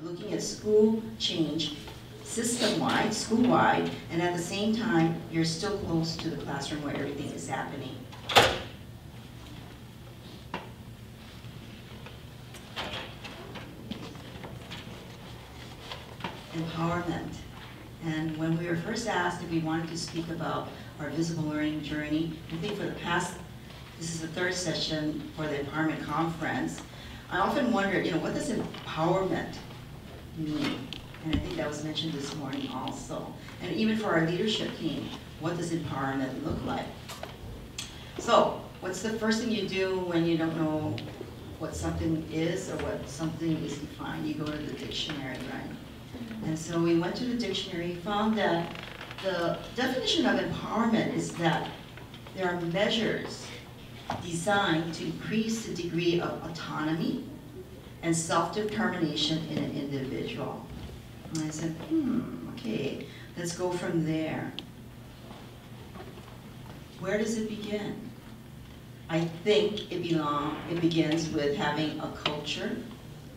looking at school change system-wide, school-wide, and at the same time, you're still close to the classroom where everything is happening. Empowerment. And when we were first asked if we wanted to speak about our visible learning journey, I think for the past, this is the third session for the Empowerment Conference, I often wondered, what does empowerment mean? And I think that was mentioned this morning also. And even for our leadership team, what does empowerment look like? So, what's the first thing you do when you don't know what something is or what something is defined? You go to the dictionary, right? And so we went to the dictionary, found that the definition of empowerment is that there are measures designed to increase the degree of autonomy and self-determination in an individual. And I said, okay, let's go from there. Where does it begin? I think it begins with having a culture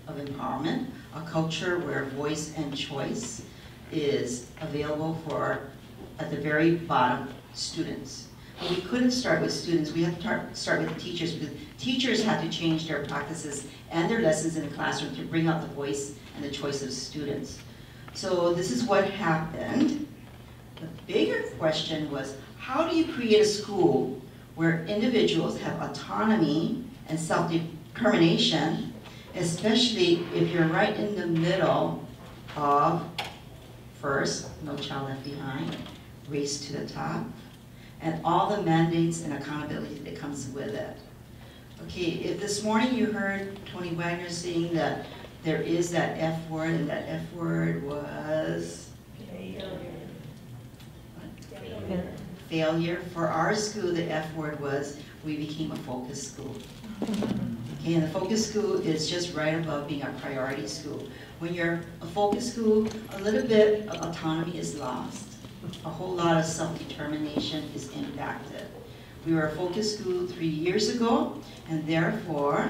of empowerment, a culture where voice and choice is available for, at the very bottom, students. But we couldn't start with students, we had to start with the teachers, because teachers had to change their practices and their lessons in the classroom to bring out the voice and the choice of students. So this is what happened. The bigger question was, how do you create a school where individuals have autonomy and self-determination, especially if you're right in the middle of, first, No Child Left Behind, Race to the Top, and all the mandates and accountability that comes with it. Okay, if this morning you heard Tony Wagner saying that there is that F word, and that F word was? Failure. For our school, the F word was, we became a focus school. Okay, and the focus school is just right above being a priority school. When you're a focus school, a little bit of autonomy is lost. A whole lot of self-determination is impacted. We were a focus school 3 years ago, and therefore,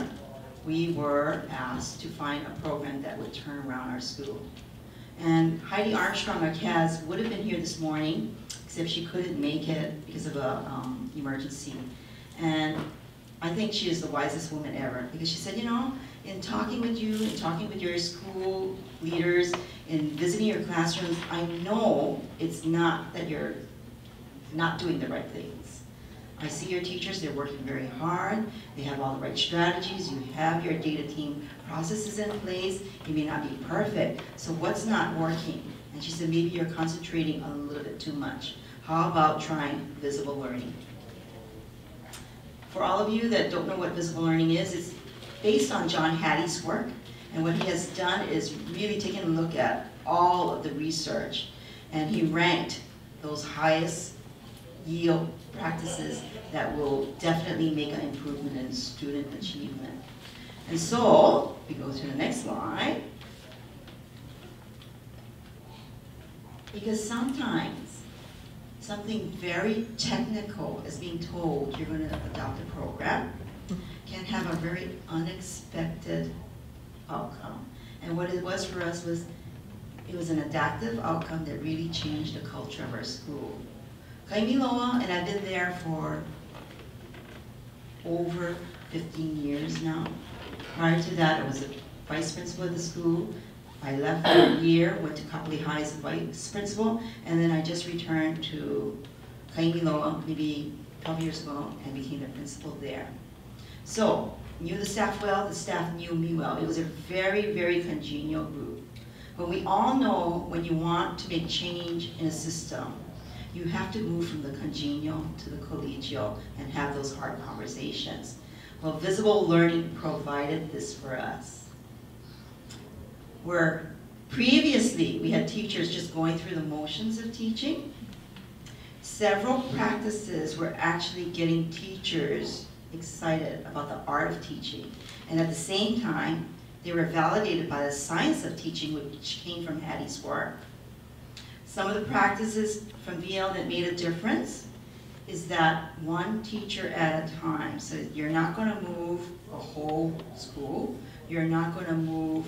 we were asked to find a program that would turn around our school. And Heidi Armstrong, our CAS, would have been here this morning, except she couldn't make it because of an emergency. And I think she is the wisest woman ever, because she said, in talking with you, in talking with your school leaders, in visiting your classrooms, I know it's not that you're not doing the right things. I see your teachers, they're working very hard, they have all the right strategies, you have your data team processes in place, it may not be perfect, so what's not working? And she said, maybe you're concentrating a little bit too much. How about trying visible learning? For all of you that don't know what visible learning is, it's based on John Hattie's work, and what he has done is really taken a look at all of the research, and he ranked those highest yield practices that will definitely make an improvement in student achievement. And so, we go to the next slide, because sometimes something very technical is being told you're going to adopt a program can have a very unexpected outcome. And what it was for us was, it was an adaptive outcome that really changed the culture of our school. Kaimiloa, and I've been there for over 15 years now. Prior to that, I was a vice principal of the school. I left for a year, went to Kapolei High as a vice principal, and then I just returned to Kaimiloa maybe 12 years ago and became the principal there. So, knew the staff well, the staff knew me well. It was a very, very congenial group. But we all know when you want to make change in a system, you have to move from the congenial to the collegial and have those hard conversations. Well, visible learning provided this for us. Where previously we had teachers just going through the motions of teaching, several practices were actually getting teachers excited about the art of teaching. And at the same time, they were validated by the science of teaching, which came from Hattie's work. Some of the practices from VL that made a difference is that one teacher at a time. So you're not going to move a whole school. You're not going to move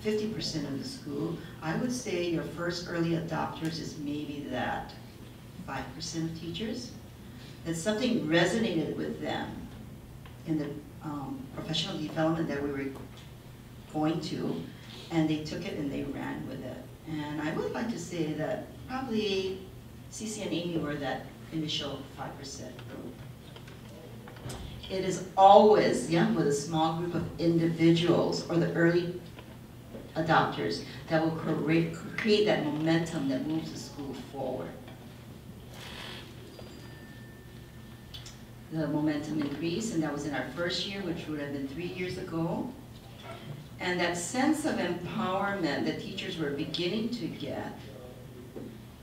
50% of the school, I would say your first early adopters is maybe that 5% of teachers. That something resonated with them in the professional development that we were going to, and they took it and they ran with it. And I would like to say that probably Cece and Amy were that initial 5% group. It is always, with a small group of individuals or the early adopters that will create that momentum that moves the school forward. The momentum increased, and that was in our first year, which would have been 3 years ago. And that sense of empowerment that teachers were beginning to get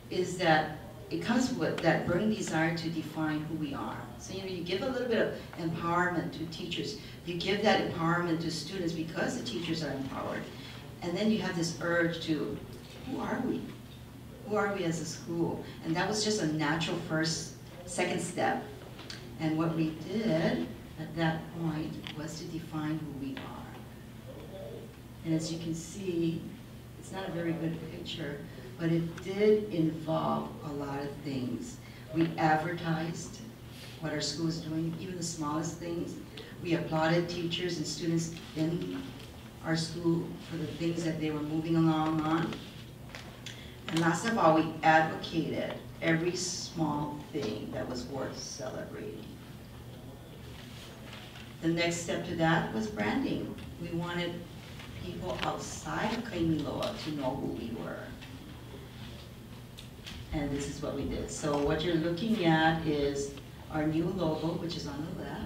is that it comes with that burning desire to define who we are. So you give a little bit of empowerment to teachers. You give that empowerment to students because the teachers are empowered. And then you have this urge to, who are we? Who are we as a school? And that was just a natural second step. And what we did at that point was to define who we are. And as you can see, it's not a very good picture, but it did involve a lot of things. We advertised what our school is doing, even the smallest things. We applauded teachers and students in our school for the things that they were moving along on. And last of all, we advocated every small thing that was worth celebrating. The next step to that was branding. We wanted people outside of Kaimiloa to know who we were. And this is what we did. So what you're looking at is our new logo, which is on the left.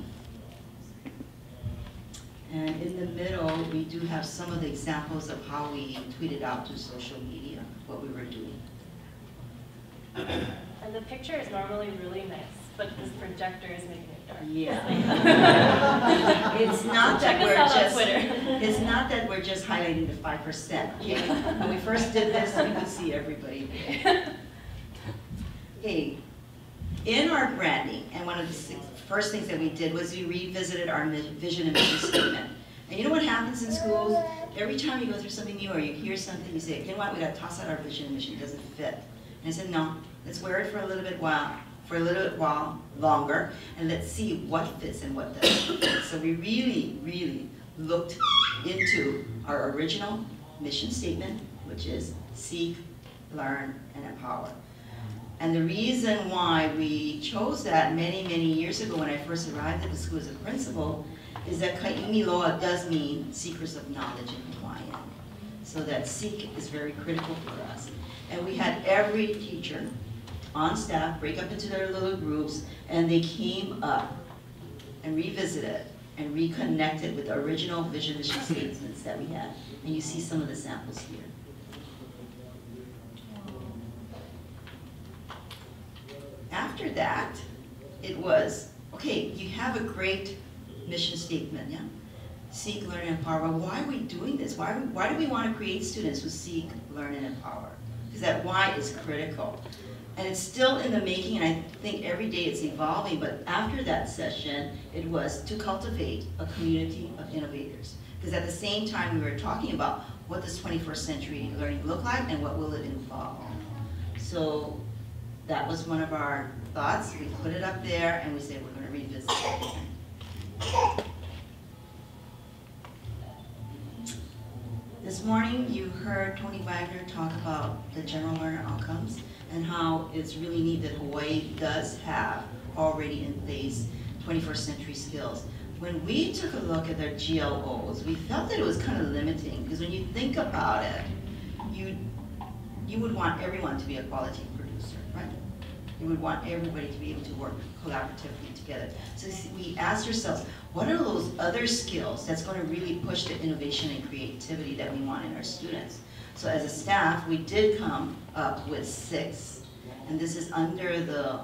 And in the middle, we do have some of the examples of how we tweeted out to social media what we were doing. And the picture is normally really nice, but this projector is making it dark. Yeah. It's not that it's not that we're just highlighting the 5%. Okay? When we first did this, we could see everybody there. Okay. In our branding, and one of the first things that we did was we revisited our vision and mission statement. And you know what happens in schools? Every time you go through something new or you hear something, you say, you know what, we gotta toss out our vision and mission, it doesn't fit. And I said, no, let's wear it for a little bit while longer, and let's see what fits and what doesn't fit. So we really, really looked into our original mission statement, which is seek, learn, and empower. And the reason why we chose that many, many years ago when I first arrived at the school as a principal is that Kaimiloa does mean seekers of knowledge in Hawaiian. So that seek is very critical for us. And we had every teacher on staff break up into their little groups, and they came up and revisited and reconnected with the original vision mission statements that we had. And you see some of the samples here. After that, it was, okay, you have a great mission statement, yeah? Seek, learn, and empower. Why are we doing this? Why do we want to create students who seek, learn, and empower? Because that why is critical. And it's still in the making, and I think every day it's evolving, but after that session, it was to cultivate a community of innovators. Because at the same time, we were talking about what does 21st century learning look like and what will it involve. So that was one of our thoughts. We put it up there and we said we're going to revisit it. This morning you heard Tony Wagner talk about the general learner outcomes and how it's really neat that Hawaii does have already in place 21st century skills. When we took a look at their GLOs, we felt that it was kind of limiting because when you think about it, you would want everyone to be a quality producer, right? You would want everybody to be able to work collaboratively together. So we asked ourselves, what are those other skills that's going to really push the innovation and creativity that we want in our students? So as a staff, we did come up with 6. And this is under the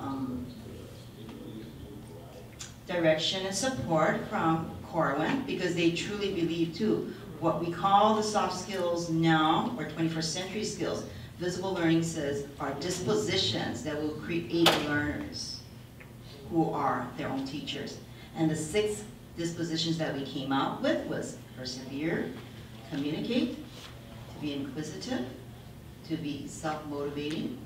direction and support from Corwin, because they truly believe too, what we call the soft skills now, or 21st century skills, visible learning says are dispositions that will create learners who are their own teachers. And the 6 dispositions that we came out with was persevere, communicate, be inquisitive, to be self-motivating,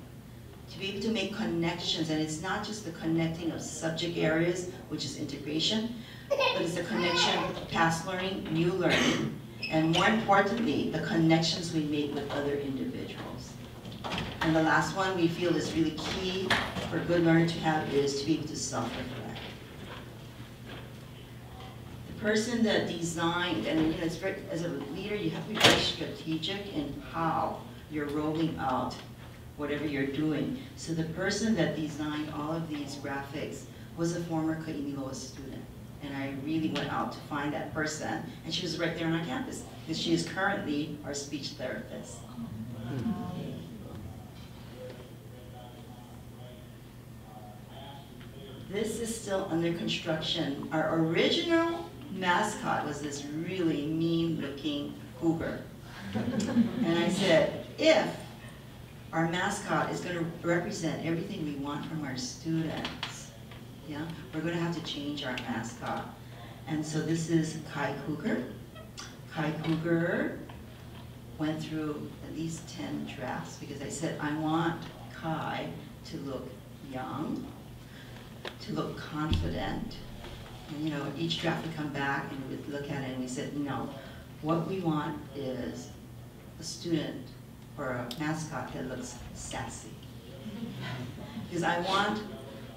to be able to make connections, and it's not just the connecting of subject areas, which is integration, but it's the connection past learning, new learning, and more importantly, the connections we make with other individuals. And the last one we feel is really key for a good learner to have is to be able to self-reflect. The person that designed, and it's very, as a leader, you have to be very strategic in how you're rolling out whatever you're doing. So the person that designed all of these graphics was a former Kaimiloa student. And I really went out to find that person, and she was right there on our campus, because she is currently our speech therapist. This is still under construction. Our original mascot was this really mean-looking cougar. And I said, if our mascot is going to represent everything we want from our students, yeah, we're going to have to change our mascot. And so this is Kai Cougar. Kai Cougar went through at least 10 drafts because I said, I want Kai to look young, to look confident. And you know, each draft would come back and we would look at it and we said, no, what we want is a student or a mascot that looks sassy. Because I want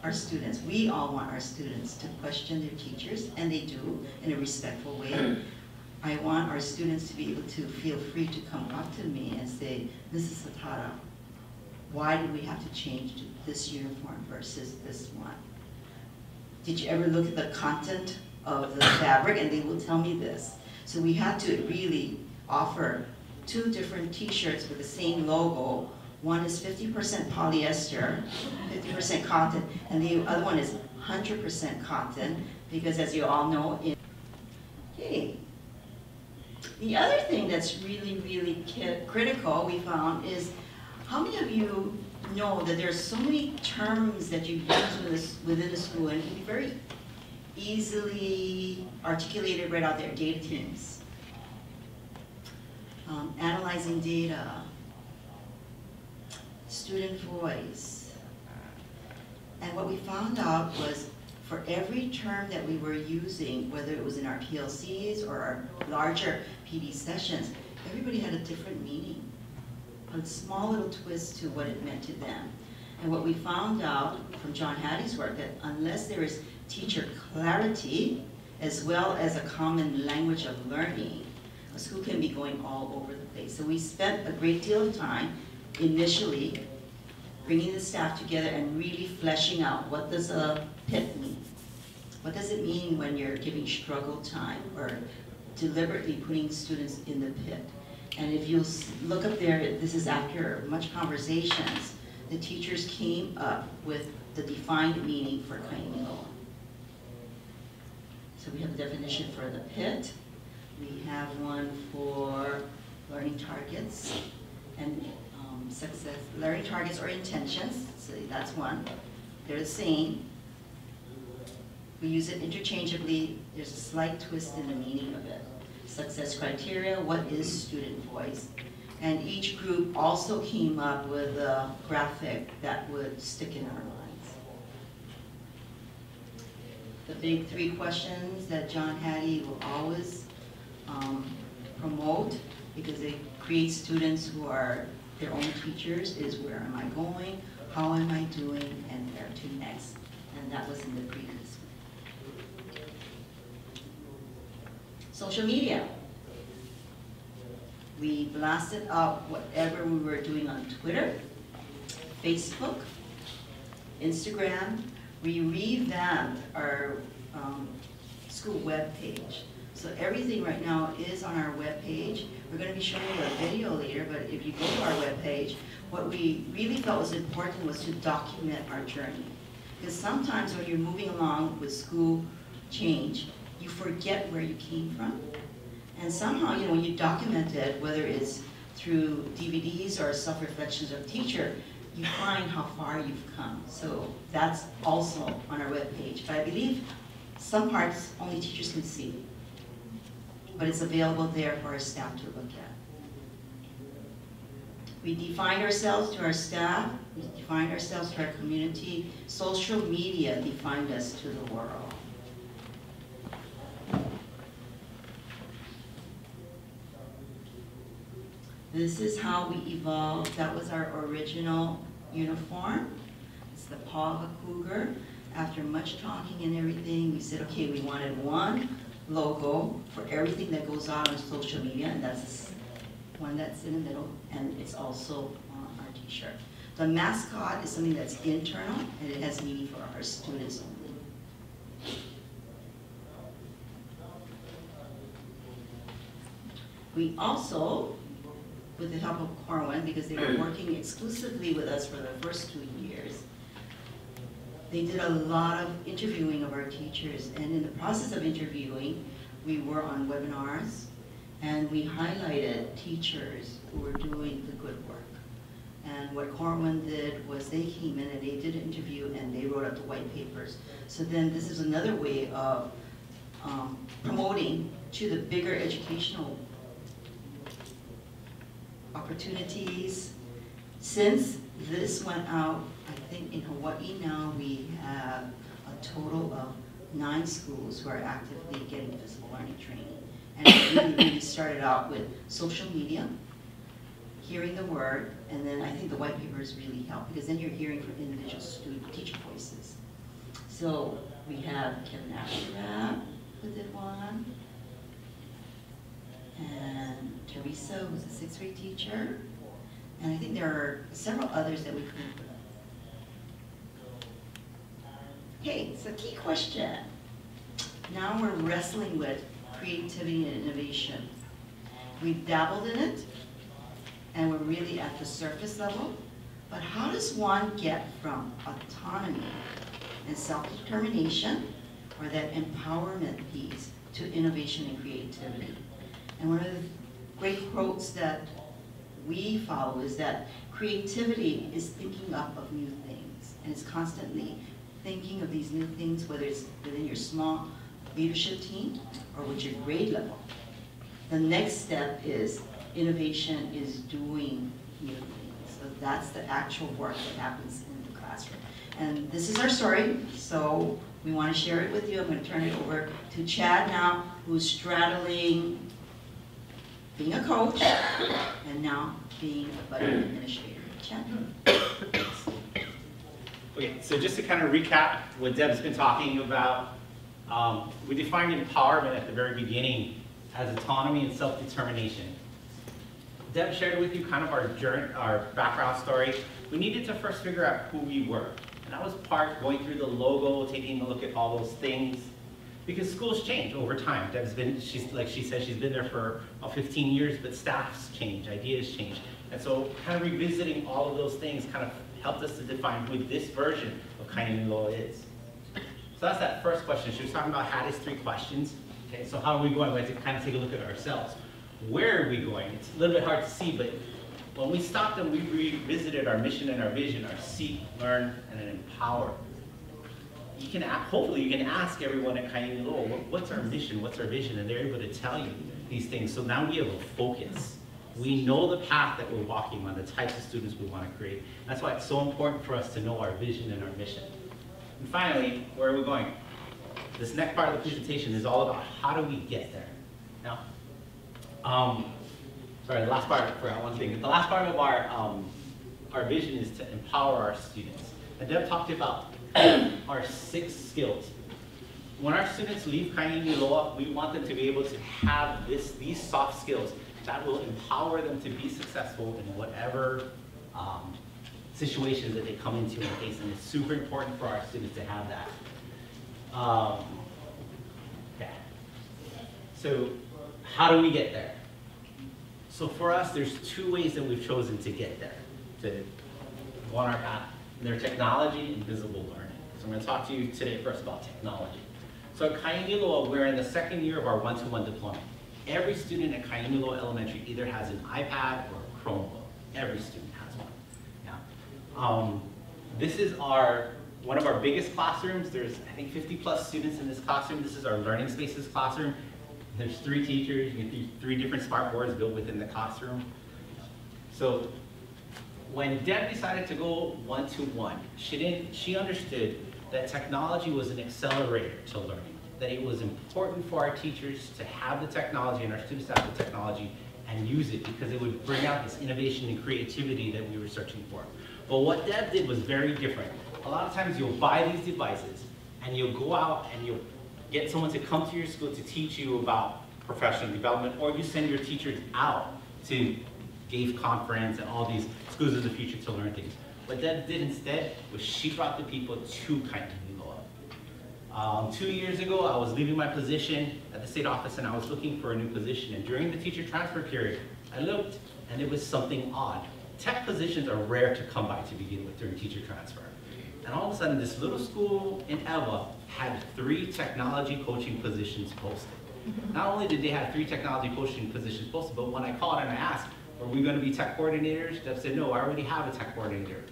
our students, we all want our students to question their teachers, and they do in a respectful way. I want our students to be able to feel free to come up to me and say, Mrs. Hatada, why did we have to change to this uniform versus this one? Did you ever look at the content of the fabric? And they will tell me this. So we had to really offer 2 different t-shirts with the same logo. One is 50% polyester, 50% cotton, and the other one is 100% cotton, because as you all know, okay. The other thing that's really, really critical we found is, how many of you know that there's so many terms that you use within the school, and it can be very easily articulated right out there, data teams. Analyzing data, student voice. And what we found out was for every term that we were using, whether it was in our PLCs or our larger PD sessions, everybody had a different meaning, a small little twist to what it meant to them. And what we found out from John Hattie's work, that unless there is teacher clarity, as well as a common language of learning, a school can be going all over the place. So we spent a great deal of time initially bringing the staff together and really fleshing out, what does a PIT mean? What does it mean when you're giving struggle time or deliberately putting students in the pit? And if you look up there, this is after much conversations, the teachers came up with the defined meaning for Kaimiloa. So we have the definition for the pit. We have one for learning targets and success, learning targets or intentions. So that's one. They're the same. We use it interchangeably. There's a slight twist in the meaning of it. Success criteria, what is student voice? And each group also came up with a graphic that would stick in our minds. The big 3 questions that John Hattie will always promote, because they create students who are their own teachers, is where am I going, how am I doing, and where to next. And that was in the previous one. Social media. We blasted out whatever we were doing on Twitter, Facebook, Instagram. We revamped our school web page. So everything right now is on our web page. We're going to be showing you a video later, but if you go to our web page, what we really felt was important was to document our journey. Because sometimes when you're moving along with school change, you forget where you came from. And somehow, you know, when you document it, whether it's through DVDs or self-reflections of teacher, you find how far you've come. So that's also on our web page. But I believe some parts only teachers can see. But it's available there for our staff to look at. We define ourselves to our staff, we define ourselves to our community. Social media defined us to the world. This is how we evolved. That was our original uniform. It's the paw of a cougar. After much talking and everything, we said, okay, we wanted one logo for everything that goes out on social media, and that's one that's in the middle, and it's also on our t-shirt. The mascot is something that's internal, and it has meaning for our students only. We also, with the help of Corwin, because they were working exclusively with us for the first 2 years, they did a lot of interviewing of our teachers, and in the process of interviewing, we were on webinars, and we highlighted teachers who were doing the good work. And what Corwin did was they came in and they did an interview and they wrote up the white papers. So then this is another way of promoting to the bigger educational opportunities. Since this went out, I think in Hawaii now we have a total of 9 schools who are actively getting physical learning training. And it really started out with social media, hearing the word, and then I think the white papers really help, because then you're hearing from individual student teacher voices. So we have Kevin Ashraf, who did one, and Teresa, who's a 6th grade teacher, and I think there are several others that we could. Okay, so key question. Now we're wrestling with creativity and innovation. We've dabbled in it, and we're really at the surface level, but how does one get from autonomy and self-determination, or that empowerment piece, to innovation and creativity? And one of the great quotes that we follow is that creativity is thinking up of new things, and it's constantly thinking of these new things, whether it's within your small leadership team or with your grade level. The next step is innovation is doing new things. So that's the actual work that happens in the classroom. And this is our story, so we want to share it with you. I'm going to turn it over to Chad now, who's straddling being a coach and now being a budding administrator. Chad? Okay, so just to kind of recap what Deb's been talking about, we defined empowerment at the very beginning as autonomy and self-determination. Deb shared with you kind of our journey, our background story. We needed to first figure out who we were. And that was part going through the logo, taking a look at all those things. Because schools change over time. Deb's been, like she said, she's been there for about 15 years, but staffs change, ideas change. And so kind of revisiting all of those things kind of helped us to define who this version of Kaimiloa is. So that's that first question. She was talking about Hattie's 3 questions. Okay, so how are we going? We have to kind of take a look at ourselves. Where are we going? It's a little bit hard to see, but when we stopped and we revisited our mission and our vision, our seek, learn, and empower. You can, hopefully you can ask everyone at Kaimiloa, what's our mission, what's our vision, and they're able to tell you these things. So now we have a focus. We know the path that we're walking on, the types of students we want to create. That's why it's so important for us to know our vision and our mission. And finally, where are we going? This next part of the presentation is all about how do we get there. Now, sorry, the last part, I forgot one thing. The last part of our vision is to empower our students. And Deb talked about our 6 skills. When our students leave Kaimiloa, we want them to be able to have these soft skills that will empower them to be successful in whatever situations that they come into and face. And it's super important for our students to have that. Okay. So how do we get there? So for us, there's 2 ways that we've chosen to get there, to go on our path. They're technology and visible learning. So I'm going to talk to you today first about technology. So at Kaimiloa, we're in the 2nd year of our one-to-one deployment. Every student at Kaimiloa Elementary either has an iPad or a Chromebook. Every student has one. Yeah. This is one of our biggest classrooms. There's, I think, 50+ students in this classroom. This is our learning spaces classroom. There's 3 teachers. You can see 3 different smart boards built within the classroom. So when Deb decided to go one-to-one, she understood that technology was an accelerator to learning, that it was important for our teachers to have the technology and our students to have the technology and use it because it would bring out this innovation and creativity that we were searching for. But what Deb did was very different. A lot of times you'll buy these devices and you'll go out and you'll get someone to come to your school to teach you about professional development, or you send your teachers out to GAFE conference and all these schools of the future to learn things. What Deb did instead was she brought the people to Kaimiloa. 2 years ago, I was leaving my position at the state office and I was looking for a new position. And during the teacher transfer period, I looked and it was something odd. Tech positions are rare to come by to begin with during teacher transfer. And all of a sudden, this little school in Eva had 3 technology coaching positions posted. Not only did they have 3 technology coaching positions posted, but when I called and I asked, are we going to be tech coordinators? Deb said, no, I already have a tech coordinator,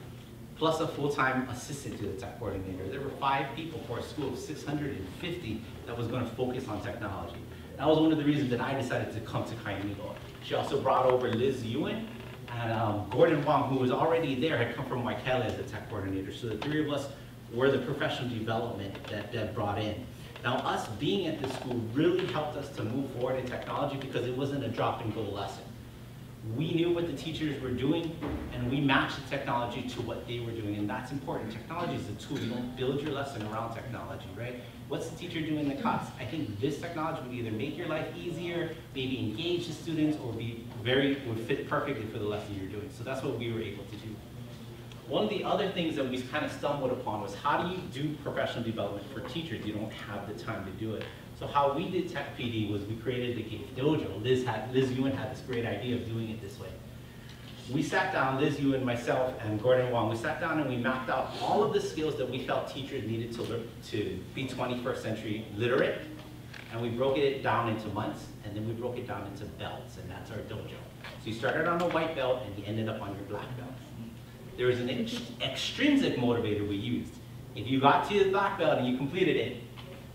plus a full-time assistant to the tech coordinator. There were 5 people for a school of 650 that was going to focus on technology. That was one of the reasons that I decided to come to Kaimiloa. She also brought over Liz Ewan and Gordon Wong, who was already there, had come from Waikele as a tech coordinator. So the 3 of us were the professional development that Deb brought in. Now, us being at this school really helped us to move forward in technology because it wasn't a drop-and-go lesson. We knew what the teachers were doing, and we matched the technology to what they were doing, and that's important. Technology is a tool. You don't build your lesson around technology, right? What's the teacher doing in the class? I think this technology would either make your life easier, maybe engage the students, or would fit perfectly for the lesson you're doing. So that's what we were able to do. One of the other things that we kind of stumbled upon was, how do you do professional development for teachers? You don't have the time to do it. So how we did Tech PD was we created the GAFE Dojo. Liz Ewan had this great idea of doing it this way. We sat down, Liz Ewan, myself, and Gordon Wong, we sat down and we mapped out all of the skills that we felt teachers needed to learn to be 21st century literate, and we broke it down into months, and then we broke it down into belts, and that's our dojo. So you started on a white belt, and you ended up on your black belt. There was an extrinsic motivator we used. If you got to the black belt and you completed it,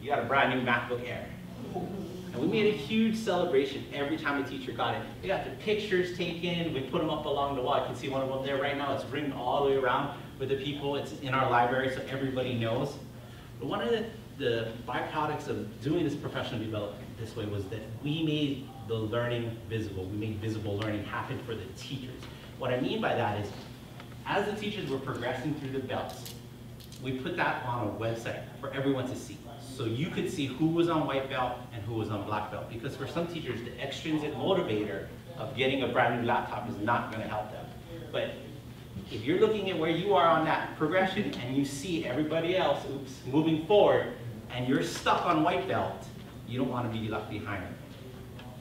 you got a brand new MacBook Air. And we made a huge celebration every time a teacher got it. We got the pictures taken, we put them up along the wall. You can see one of them there right now. It's written all the way around with the people. It's in our library so everybody knows. But one of the byproducts of doing this professional development this way was that we made the learning visible. We made visible learning happen for the teachers. What I mean by that is, as the teachers were progressing through the belts, we put that on a website for everyone to see. So you could see who was on white belt and who was on black belt. Because for some teachers, the extrinsic motivator of getting a brand new laptop is not going to help them. But if you're looking at where you are on that progression and you see everybody else moving forward and you're stuck on white belt, you don't want to be left behind.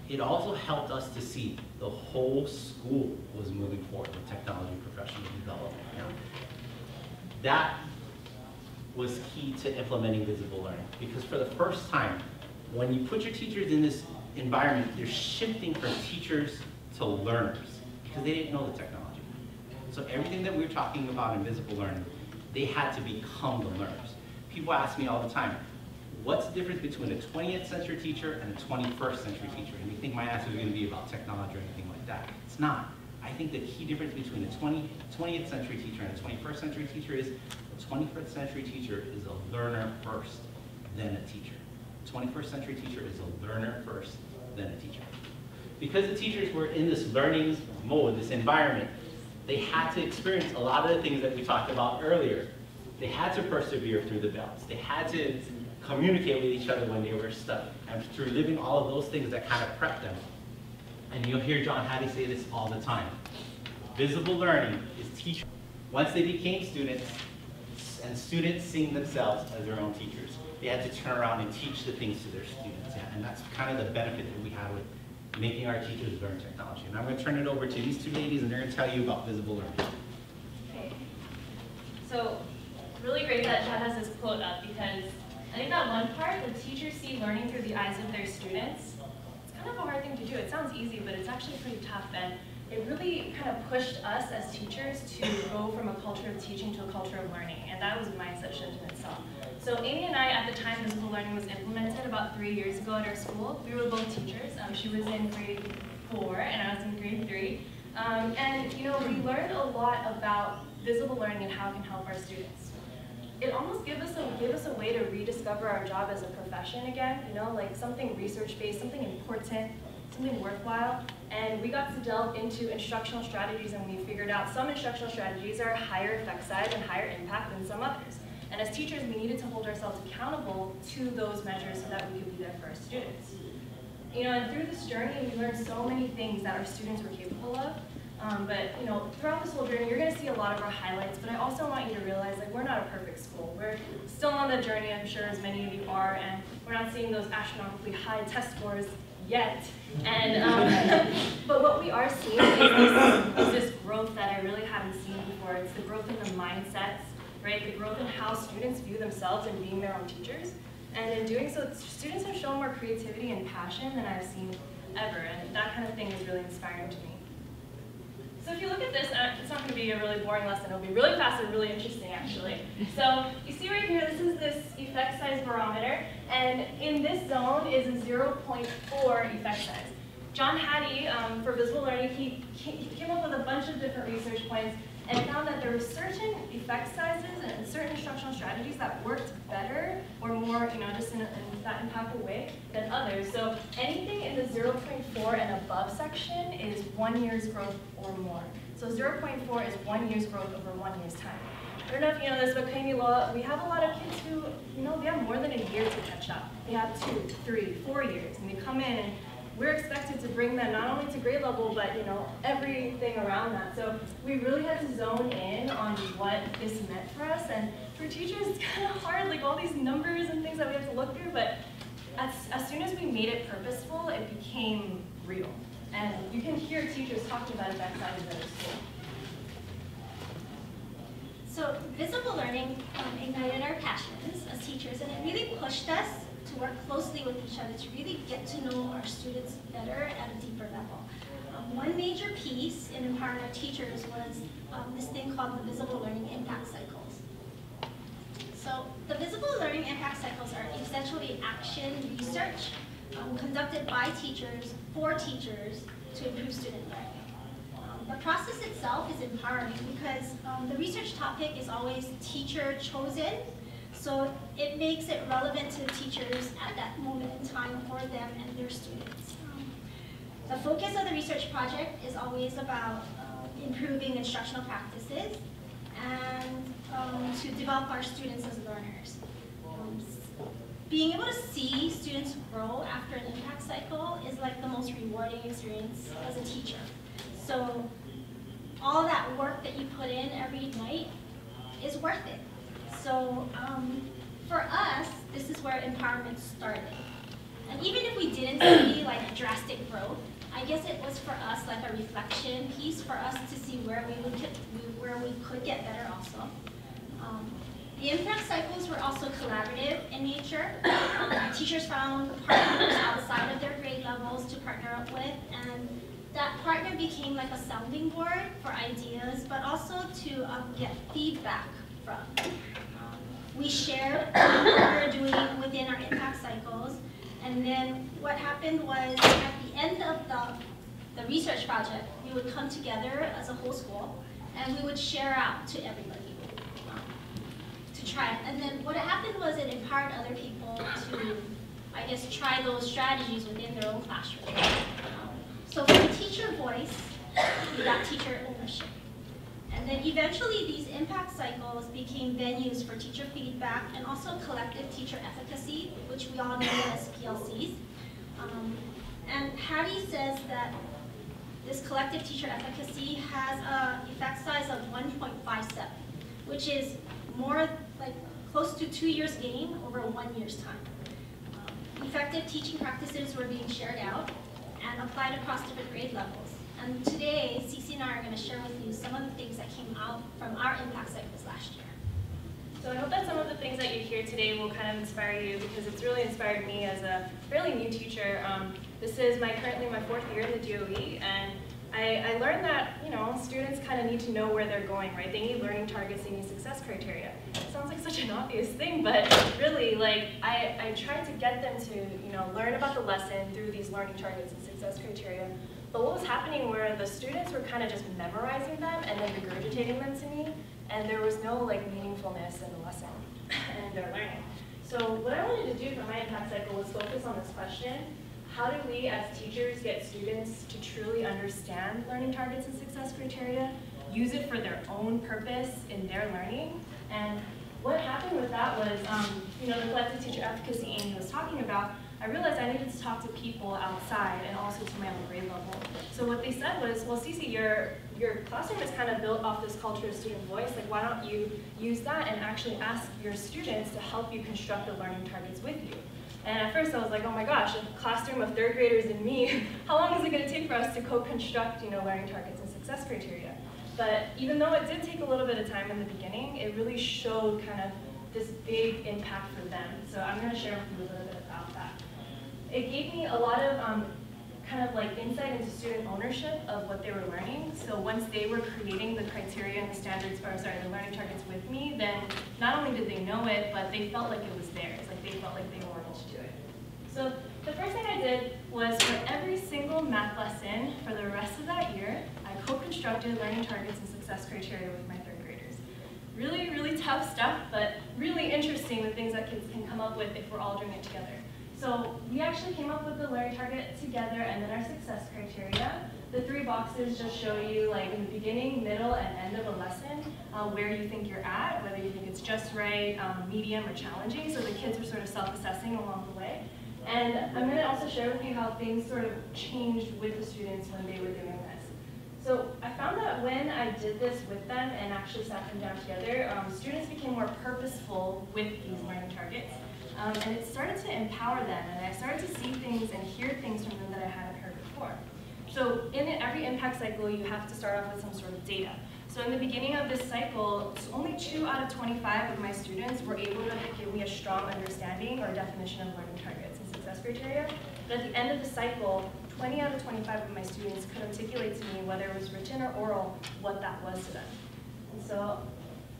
It also helped us to see the whole school was moving forward with technology professional development. Now, that was key to implementing visible learning, because for the first time, when you put your teachers in this environment, you're shifting from teachers to learners, because they didn't know the technology. So everything that we were talking about in visible learning, they had to become the learners. People ask me all the time, what's the difference between a 20th century teacher and a 21st century teacher? And you think my answer is going to be about technology or anything like that. It's not. I think the key difference between a 20th century teacher and a 21st century teacher is a 21st century teacher is a learner first, then a teacher. A 21st century teacher is a learner first, then a teacher. Because the teachers were in this learning mode, this environment, they had to experience a lot of the things that we talked about earlier. They had to persevere through the belts. They had to communicate with each other when they were stuck. And through living all of those things that kind of prepped them. And you'll hear John Hattie say this all the time. Visible learning is teachers. Once they became students, and students seeing themselves as their own teachers, they had to turn around and teach the things to their students. Yeah, and that's kind of the benefit that we had with making our teachers learn technology. And I'm going to turn it over to these 2 ladies, and they're going to tell you about visible learning. Okay. So, really great that Chad has this quote up, because I think that one part, the teachers see learning through the eyes of their students. It's kind of a hard thing to do. It sounds easy, but it's actually pretty tough. And it really kind of pushed us as teachers to go from a culture of teaching to a culture of learning. And that was a mindset shift in itself. So Amy and I, at the time visible learning was implemented about 3 years ago at our school, we were both teachers. She was in grade 4 and I was in grade 3. And you know, we learned a lot about visible learning and how it can help our students. It almost gave us a way to rediscover our job as a profession again, you know, like something research-based, something important, something worthwhile. And we got to delve into instructional strategies, and we figured out some instructional strategies are higher effect size and higher impact than some others. And as teachers, we needed to hold ourselves accountable to those measures so that we could be there for our students. You know, and through this journey, we learned so many things that our students were capable of. But you know, throughout this whole journey, you're going to see a lot of our highlights. But I also want you to realize, like, we're not a perfect school. We're still on the journey, I'm sure, as many of you are, and we're not seeing those astronomically high test scores yet. And but what we are seeing is this growth that I really haven't seen before. It's the growth in the mindsets, right? The growth in how students view themselves and being their own teachers. And in doing so, students have shown more creativity and passion than I've seen ever. And that kind of thing is really inspiring to me. So if you look at this, it's not going to be a really boring lesson. It'll be really fast and really interesting, actually. So you see right here, this is this effect size barometer. And in this zone is a 0.4 effect size. John Hattie, for visible learning, he came up with a bunch of different research points and found that there were certain effect sizes and certain instructional strategies that worked better or more, you know, just in that impactful way than others. So anything in the 0.4 and above section is 1 year's growth or more. So 0.4 is 1 year's growth over 1 year's time. I don't know if you know this, but Kaimiloa, we have a lot of kids who, you know, they have more than a year to catch up. They have 2, 3, 4 years, and they come in and we're expected to bring them not only to grade level, but you know, everything around that. So we really had to zone in on what this meant for us. And for teachers, it's kind of hard, like all these numbers and things that we have to look through. But as soon as we made it purposeful, it became real. And you can hear teachers talking about effect sizes at our school. So visible learning ignited our passions as teachers, and it really pushed us to work closely with each other to really get to know our students better at a deeper level. One major piece in empowering our teachers was this thing called the visible learning impact cycles. So the visible learning impact cycles are essentially action research conducted by teachers for teachers to improve student learning. The process itself is empowering because the research topic is always teacher chosen. So it makes it relevant to the teachers at that moment in time for them and their students. The focus of the research project is always about improving instructional practices and to develop our students as learners. Being able to see students grow after an impact cycle is like the most rewarding experience as a teacher. So all that work that you put in every night is worth it. So for us, this is where empowerment started. And even if we didn't see like drastic growth, I guess it was for us like a reflection piece for us to see where we could get better also. The impact cycles were also collaborative in nature. Teachers found partners outside of their grade levels to partner up with, and that partner became like a sounding board for ideas, but also to get feedback from. We shared what we were doing within our impact cycles, and then what happened was at the end of the research project, we would come together as a whole school, and we would share out to everybody to try it. And then what happened was it empowered other people to, I guess, try those strategies within their own classroom. So from teacher voice, we got teacher ownership. And then eventually these impact cycles became venues for teacher feedback and also collective teacher efficacy, which we all know as PLCs. And Hattie says that this collective teacher efficacy has an effect size of 1.57, which is more like close to 2 years gain over 1 year's time. Effective teaching practices were being shared out and applied across different grade levels. And today, Cece and I are going to share with you some of the things that came out from our impact cycles last year. So I hope that some of the things that you hear today will kind of inspire you, because it's really inspired me as a fairly new teacher. This is currently my 4th year in the DOE, and I learned that, you know, students kind of need to know where they're going, right? They need learning targets, they need success criteria. It sounds like such an obvious thing, but really, like, I tried to get them to, you know, learn about the lesson through these learning targets and success criteria. but what was happening were the students were kind of just memorizing them and then regurgitating them to me, and there was no like meaningfulness in the lesson and their learning. So what I wanted to do for my impact cycle was focus on this question: how do we as teachers get students to truly understand learning targets and success criteria, use it for their own purpose in their learning? And what happened with that was, you know, the collective teacher efficacy Amy was talking about, I realized I needed to talk to people outside and also to my own grade level. So what they said was, well, Cece, your classroom is kind of built off this culture of student voice. Like, why don't you use that and actually ask your students to help you construct the learning targets with you? And at first I was like, oh my gosh, a classroom of third graders and me, how long is it going to take for us to co-construct, you know, learning targets and success criteria? But even though it did take a little bit of time in the beginning, it really showed kind of this big impact for them. So I'm going to share with you a little bit about that. It gave me a lot of kind of like insight into student ownership of what they were learning. So once they were creating the criteria and the standards, or sorry, the learning targets with me, then not only did they know it, but they felt like it was theirs. Like they felt like they were able to do it. So the first thing I did was for every single math lesson for the rest of that year, I co-constructed learning targets and success criteria with my third graders. Really, really tough stuff, but really interesting, the things that kids can come up with if we're all doing it together. So we actually came up with the learning target together and then our success criteria. The 3 boxes just show you, like, in the beginning, middle, and end of a lesson, where you think you're at, whether you think it's just right, medium, or challenging. So the kids were sort of self-assessing along the way. And I'm going to also share with you how things sort of changed with the students when they were doing this. So I found that when I did this with them and actually sat them down together, students became more purposeful with these learning targets. And it started to empower them, and I started to see things and hear things from them that I hadn't heard before. So in every impact cycle, you have to start off with some sort of data. So in the beginning of this cycle, only 2 out of 25 of my students were able to give me a strong understanding or definition of learning targets and success criteria. But at the end of the cycle, 20 out of 25 of my students could articulate to me, whether it was written or oral, what that was to them. And so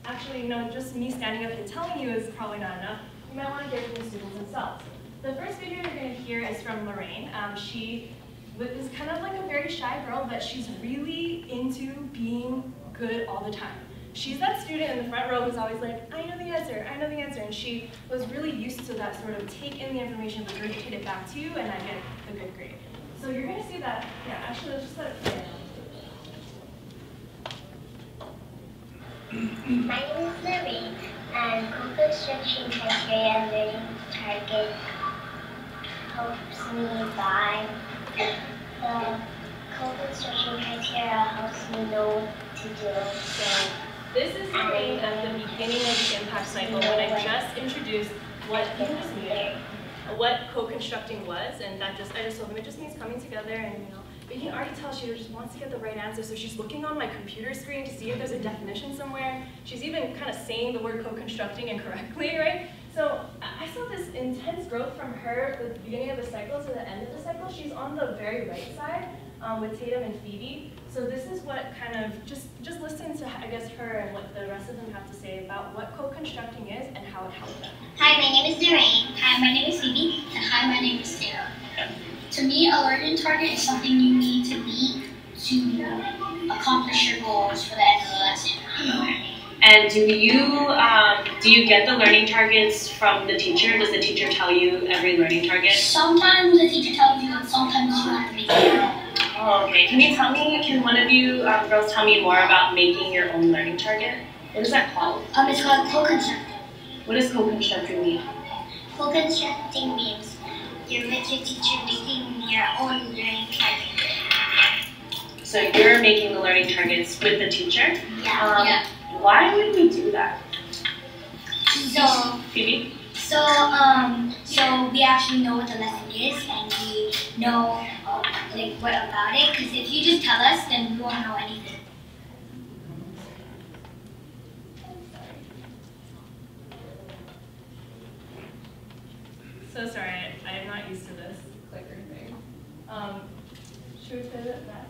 actually, you know, just me standing up and telling you is probably not enough. You might want to hear from the students themselves. The first video you're going to hear is from Lorraine. She is kind of like a very shy girl, but she's really into being good all the time. She's that student in the front row who's always like, I know the answer, I know the answer. And she was really used to that sort of take in the information, regurgitate it back to you, and I get a good grade. So you're going to see that. Yeah, actually, let's just let it play. My name is Lorraine, and co-construction criteria and learning target helps me by the co-construction criteria helps me know what to do. So this is Lorraine at the beginning of the impact cycle when I just introduced what what co-constructing was, and I just told them it just means coming together, and you know. But you can already tell she just wants to get the right answer, so she's looking on my computer screen to see if there's a definition somewhere. She's even kind of saying the word co-constructing incorrectly, right? So I saw this intense growth from her at the beginning of the cycle to the end of the cycle. She's on the very right side with Tatum and Phoebe. So this is what kind of, just listen to, I guess, her and what the rest of them have to say about what co-constructing is and how it helped them. Hi, my name is Lorraine. Hi, my name is Phoebe. And hi, my name is Sarah. To me, a learning target is something you need to meet to accomplish your goals for the end of the lesson. And do you get the learning targets from the teacher? Does the teacher tell you every learning target? Sometimes the teacher tells you, and sometimes you have to make it your own. Oh, okay. Can one of you girls tell me more about making your own learning target? What is that called? It's called co-constructing. What does co-constructing mean? Co-constructing means you're with your teacher making your own learning target. So you're making the learning targets with the teacher? Yeah. Why would we do that? So, Phoebe? So we actually know what the lesson is, and we know what about it. Because if you just tell us, then we won't know anything. So sorry, I am not used to this clicker thing. Should we put it next?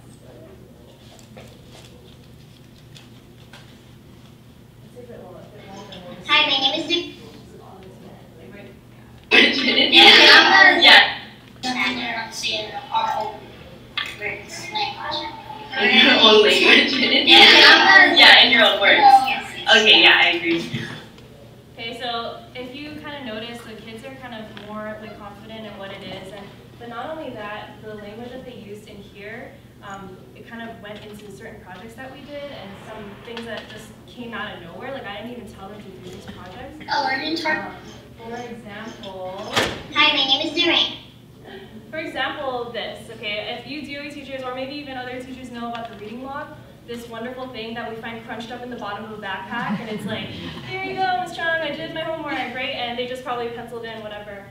Hi, my name is Deb. Yeah. Don't say our own words. own language. Yeah, in your own words. Okay, yeah, I agree. Okay, so if you kind of notice, the kids are kind of more like confident in what it is, and but not only that, the language that they used in here, it kind of went into certain projects that we did, and some things that just came out of nowhere. Like I didn't even tell them to do these projects. A learning target. For example. Hi, my name is Doreen. For example, this. Okay, if you DOE teachers or maybe even other teachers know about the reading log, this wonderful thing that we find crunched up in the bottom of a backpack, and it's like, here you go, Ms. Chung, I did my homework, right? And they just probably penciled in whatever.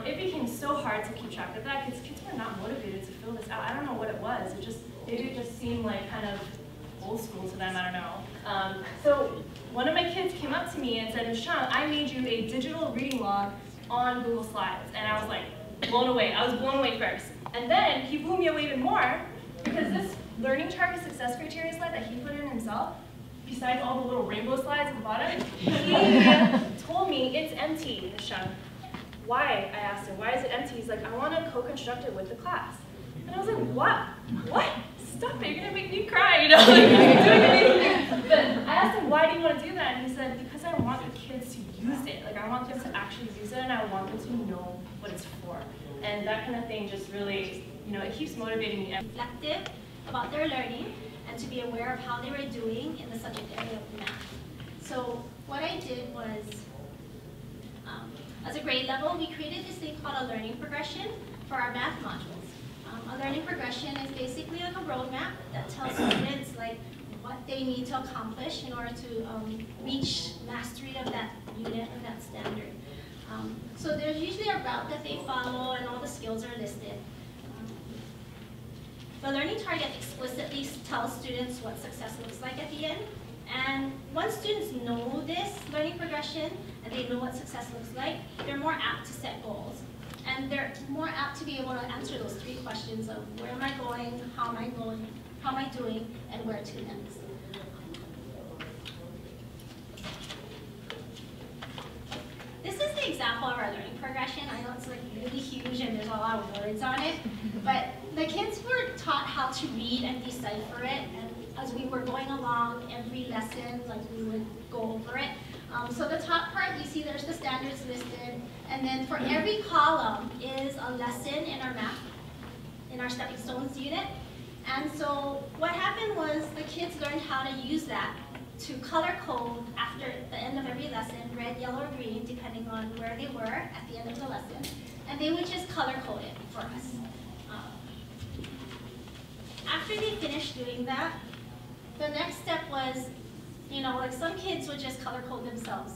It became so hard to keep track of that because kids were not motivated to fill this out. I don't know what it was. Maybe it just seemed like kind of old school to them. I don't know. So one of my kids came up to me and said, Ms. Chung, I made you a digital reading log on Google Slides, and I was like blown away. I was blown away first, and then he blew me away even more because this learning target success criteria slide that he put in himself, besides all the little rainbow slides at the bottom, he told me it's empty, Ms. Chung. Why? I asked him, why is it empty? He's like, I want to co-construct it with the class. And I was like, what? What? Stop it, you're going to make me cry, you know? Like, you're doing amazing. But I asked him, why do you want to do that? And he said, because I want the kids to use it. Like, I want them to actually use it, and I want them to know what it's for. And that kind of thing just really, you know, it keeps motivating me. Reflective about their learning and to be aware of how they were doing in the subject area of math. So what I did was, as a grade level, we created this thing called a learning progression for our math modules. A learning progression is basically like a roadmap that tells students like what they need to accomplish in order to reach mastery of that unit or that standard. So there's usually a route that they follow and all the skills are listed. The learning target explicitly tells students what success looks like at the end. And once students know this learning progression and they know what success looks like, they're more apt to set goals. And they're more apt to be able to answer those 3 questions of where am I going, how am I doing, and where to next. This is the example of our learning progression. I know it's like really huge and there's a lot of words on it, but the kids were taught how to read and decipher it, and as we were going along every lesson, like we would go over it. So the top part, you see there's the standards listed, and then for every column is a lesson in our math, in our Stepping Stones unit. And so what happened was the kids learned how to use that to color code after the end of every lesson, red, yellow, or green, depending on where they were at the end of the lesson. And they would just color code it for us. After they finished doing that, the next step was, you know, like some kids would just color code themselves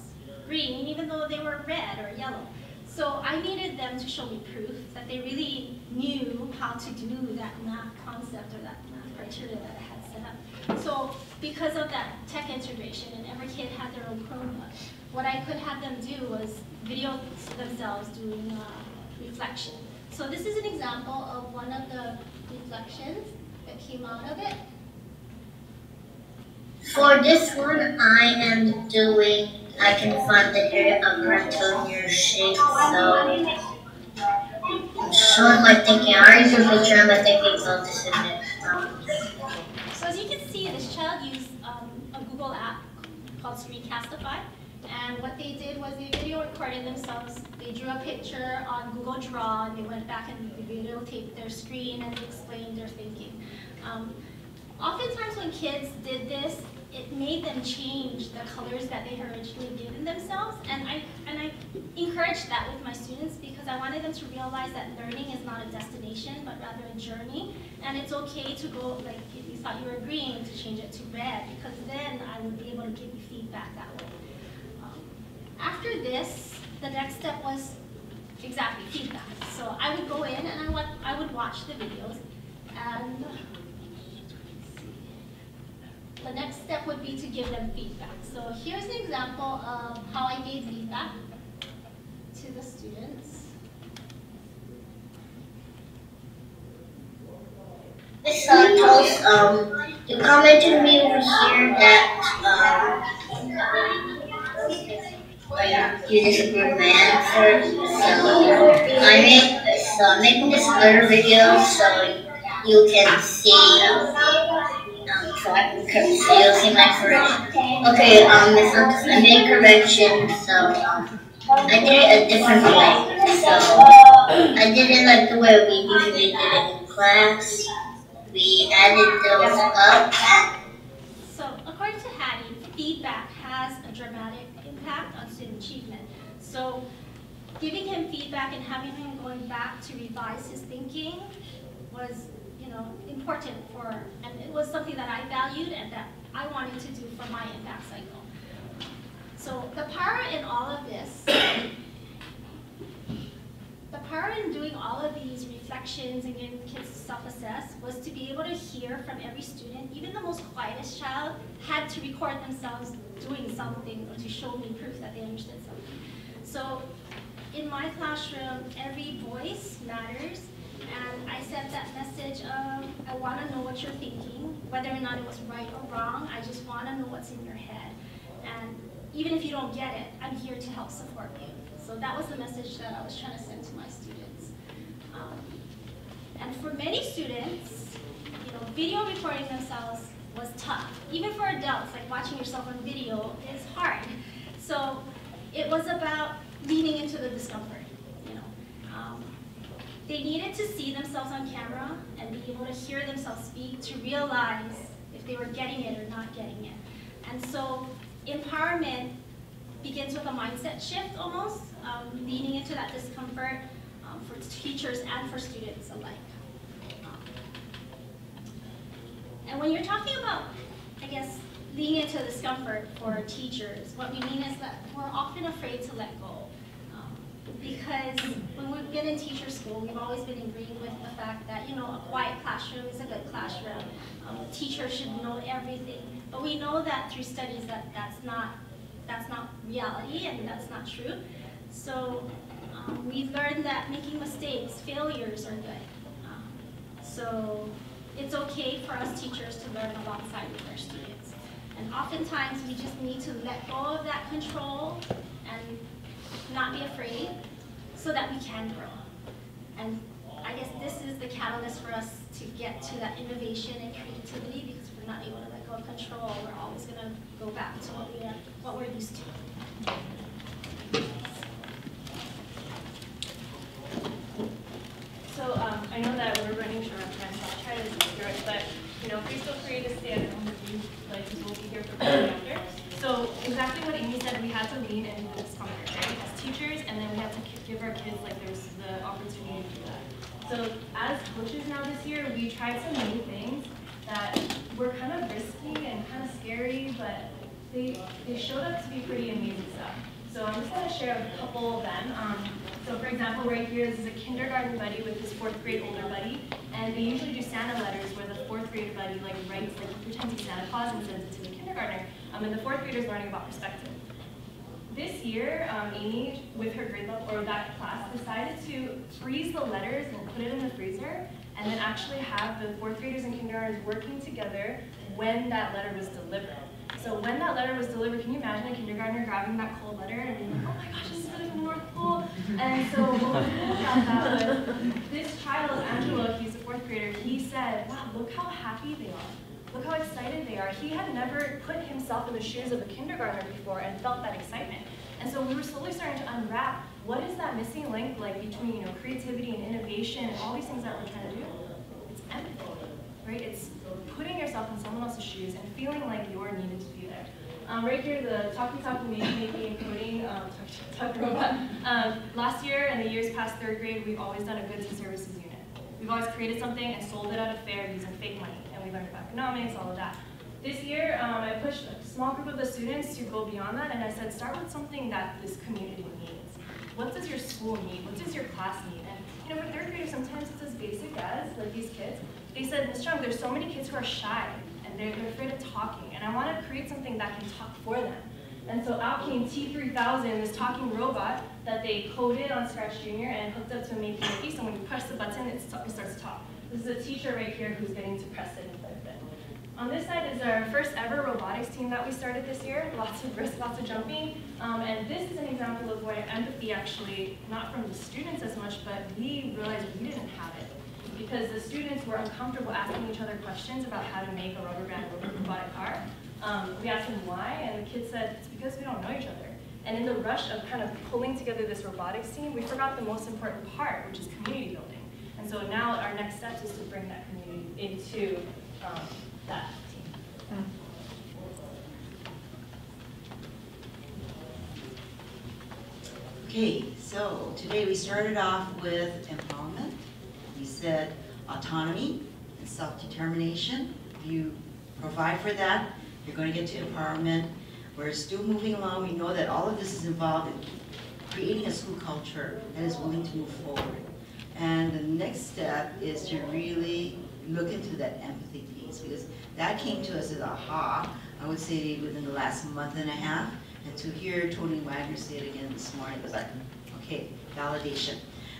green, even though they were red or yellow. So I needed them to show me proof that they really knew how to do that math concept or that math criteria that I had set up. So because of that tech integration and every kid had their own Chromebook, what I could have them do was video themselves doing reflection. So this is an example of one of the reflections that came out of it. For this one, I am doing, I can find the area of rectangular shape, so I'm showing my thinking. I already drew a picture of my thinking, so this is it. So as you can see, this child used a Google app called Screencastify, and what they did was they video recorded themselves. They drew a picture on Google Draw, and they went back and they videotaped their screen and they explained their thinking. Oftentimes when kids did this, it made them change the colors that they had originally given themselves, and I encouraged that with my students because I wanted them to realize that learning is not a destination, but rather a journey, and it's okay to go, like if you thought you were green, to change it to red, because then I would be able to give you feedback that way. After this, the next step was exactly feedback. So I would go in and I would watch the videos, and the next step would be to give them feedback. So here's an example of how I gave feedback to the students. Miss Santos, you commented me over here that you disagree with my answer. So I'm making this other video so you can see so you'll see my correction. Okay, Miss Santos, I made corrections, so I did it a different way. So I did it like the way we usually did it in class. We added those up. So according to Hattie, feedback has a dramatic impact on student achievement. So giving him feedback and having him going back to revise his thinking was, important and it was something that I valued and that I wanted to do for my impact cycle. So the power in all of this, the power in doing all of these reflections and getting kids to self-assess was to be able to hear from every student. Even the most quietest child had to record themselves doing something or to show me proof that they understood something. So in my classroom, every voice matters. And I sent that message of, I want to know what you're thinking, whether or not it was right or wrong. I just want to know what's in your head. And even if you don't get it, I'm here to help support you. So that was the message that I was trying to send to my students. And for many students, video recording themselves was tough. Even for adults, like watching yourself on video is hard. So it was about leaning into the discomfort. They needed to see themselves on camera and be able to hear themselves speak to realize if they were getting it or not getting it. And so empowerment begins with a mindset shift almost, leaning into that discomfort for teachers and for students alike. And when you're talking about, I guess, leaning into discomfort for teachers, what we mean is that we're often afraid to let go. Because when we've been in teacher school, we've always been agreeing with the fact that, a quiet classroom is a good classroom. Teachers should know everything. But we know that through studies that's not reality and that's not true. So we've learned that making mistakes, failures are good. So it's okay for us teachers to learn alongside with our students. And oftentimes we just need to let go of that control and not be afraid so that we can grow. And I guess this is the catalyst for us to get to that innovation and creativity, because if we're not able to let go of control, we're always going to go back to what we're used to. So I know that we're running short on time, so I'll try to zip through it, but please feel free to stay at home with you, like we'll be here for after. So exactly what Amy said, we had to lean into the discomfort, right, as teachers, and then we had to give our kids there's the opportunity to do that. So as coaches now this year, we tried some new things that were kind of risky and kind of scary, but they showed up to be pretty amazing stuff. So I'm just going to share a couple of them. So for example, right here, this is a kindergarten buddy with his 4th grade older buddy, and they usually do Santa letters where the 4th grade buddy writes, he pretends he's Santa Claus and sends it to the kindergartner, and the 4th grader's learning about perspective. This year, Amy, with her grade level, or that class, decided to freeze the letters and put it in the freezer, and then actually have the 4th graders and kindergartners working together when that letter was delivered. So when that letter was delivered, can you imagine a kindergartner grabbing that cold letter and being like, oh my gosh, this is really more cool. And so what was cool about that was this child, Angelo, he's a 4th grader, he said, wow, look how happy they are. Look how excited they are. He had never put himself in the shoes of a kindergartner before and felt that excitement. And so we were slowly starting to unwrap what is that missing link between creativity and innovation and all these things that we're trying to do. It's empathy, right? It's putting yourself in someone else's shoes and feeling like you're needed to be there. Right here, the Talkie Making and Coding Talk Robot. Last year and the years past 3rd grade, we've always done a goods and services unit. We've always created something and sold it at a fair using fake money. We learned about economics, all of that. This year, I pushed a small group of the students to go beyond that, and I said, start with something that this community needs. What does your school need? What does your class need? And for 3rd graders, sometimes it's as basic as, these kids, they said, Ms. Chung, there's so many kids who are shy, and they're afraid of talking, and I want to create something that can talk for them. And so out came T3000, this talking robot that they coded on Scratch Junior and hooked up to a Makey Makey, so when you press the button, it starts to talk. This is a teacher right here who's getting to press it and play with it. On this side is our first ever robotics team that we started this year. Lots of risk, lots of jumping. And this is an example of where empathy actually, not from the students as much, but we realized we didn't have it. because the students were uncomfortable asking each other questions about how to make a rubber band robotic car. We asked them why, and the kids said, it's because we don't know each other. And in the rush of kind of pulling together this robotics team, we forgot the most important part, which is community building. And so now our next step is to bring that community into that team. Okay, so today we started off with empowerment. We said autonomy and self-determination. If you provide for that, you're going to get to empowerment. We're still moving along. We know that all of this is involved in creating a school culture that is willing to move forward. And the next step is to really look into that empathy piece, because that came to us as aha, I would say within the last month and a half. And to hear Tony Wagner say it again this morning was like, okay, validation.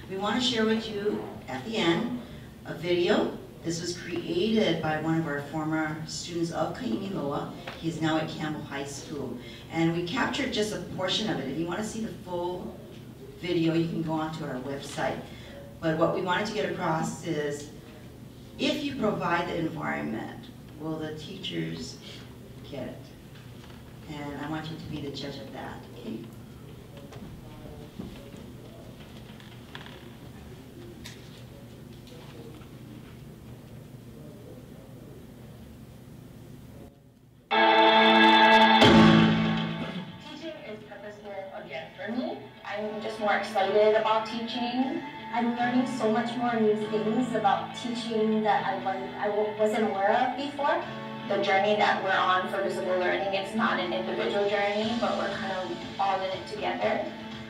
We want to share with you at the end a video. This was created by one of our former students of Kaimiloa. He's now at Campbell High School. And we captured just a portion of it. If you want to see the full video, you can go onto our website. But what we wanted to get across is, if you provide the environment, will the teachers get it? And I want you to be the judge of that, okay? Teaching is purposeful again for me. I'm just more excited about teaching. I'm learning so much more new things about teaching that I wasn't aware of before. The journey that we're on for visible learning, it's not an individual journey, but we're kind of all in it together.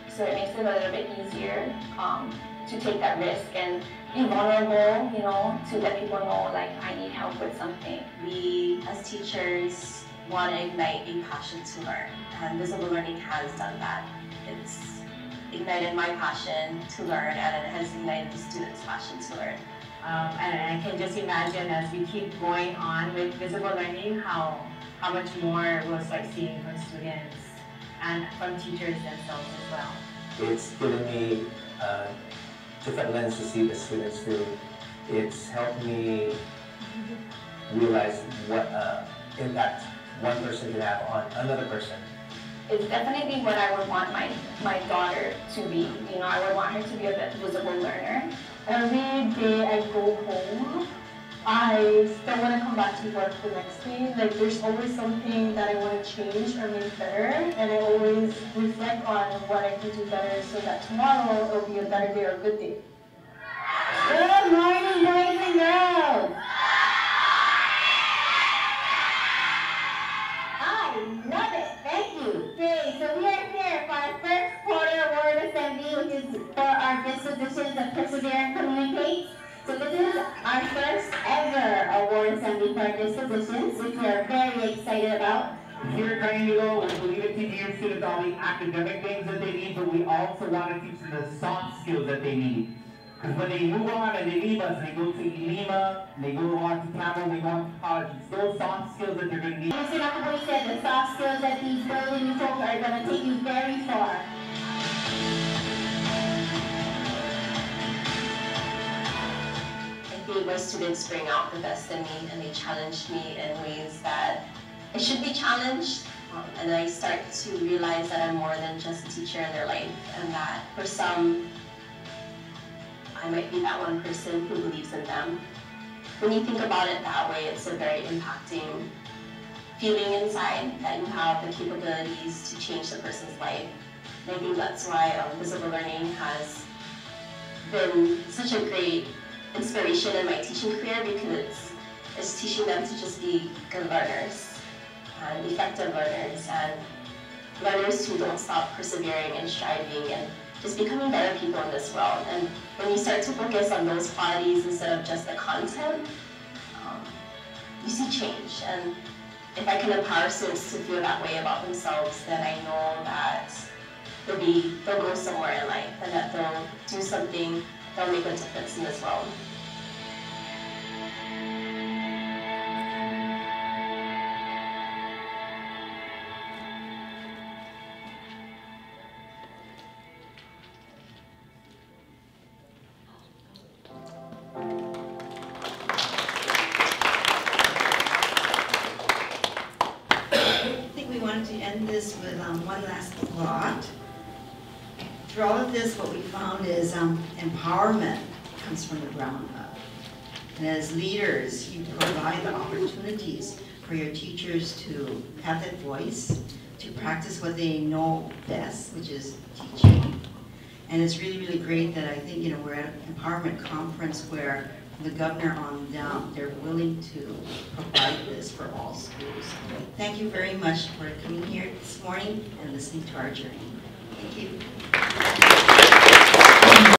So it makes it a little bit easier to take that risk and be vulnerable, you know, to let people know, like, I need help with something. We, as teachers, want to ignite a passion to learn, and visible learning has done that. It's ignited my passion to learn, and it has ignited the students' passion to learn. And I can just imagine as we keep going on with visible learning, how much more we'll start seeing from students and from teachers themselves as well. It's given me a different lens to see the students through. It's helped me realize what impact one person can have on another person. It's definitely what I would want my daughter to be. You know, I would want her to be a visible learner. Every day I go home, I still want to come back to work the next day. Like, there's always something that I want to change or make better, and I always reflect on what I can do better so that tomorrow it'll be a better day or a good day. Good morning, boys and girls! I love it. Thank you. Okay, so we are here for our first quarter award assembly, which is for our dispositions of persevere and communicate. So this is our first ever award assembly for our dispositions, which we are very excited about. Here at Kaimiloa, we believe in teaching your students all the academic things that they need, but we also want to teach them the soft skills that they need. Because when they move on and they leave us, they go to Lima, they go on to Campbell, they go on to college, it's those soft skills that they're going to need. Mr. Nacapuy said the soft skills that these building you folks are going to take you very far. I think my students bring out the best in me, and they challenge me in ways that I should be challenged. And I start to realize that I'm more than just a teacher in their life, and that for some, I might be that one person who believes in them. When you think about it that way, it's a very impacting feeling inside that you have the capabilities to change the person's life. And I think that's why visible learning has been such a great inspiration in my teaching career, because it's teaching them to just be good learners and effective learners, and learners who don't stop persevering and striving and just becoming better people in this world. And when you start to focus on those qualities instead of just the content, you see change. And if I can empower students to feel that way about themselves, then I know that they'll go somewhere in life, and that they'll do something that'll make a difference in this world. with one last thought. Through all of this, what we found is empowerment comes from the ground up. And as leaders, you provide the opportunities for your teachers to have that voice, to practice what they know best, which is teaching. And it's really, really great that I think, we're at an empowerment conference where the governor on down, they're willing to provide this for all schools. Thank you very much for coming here this morning and listening to our journey. Thank you.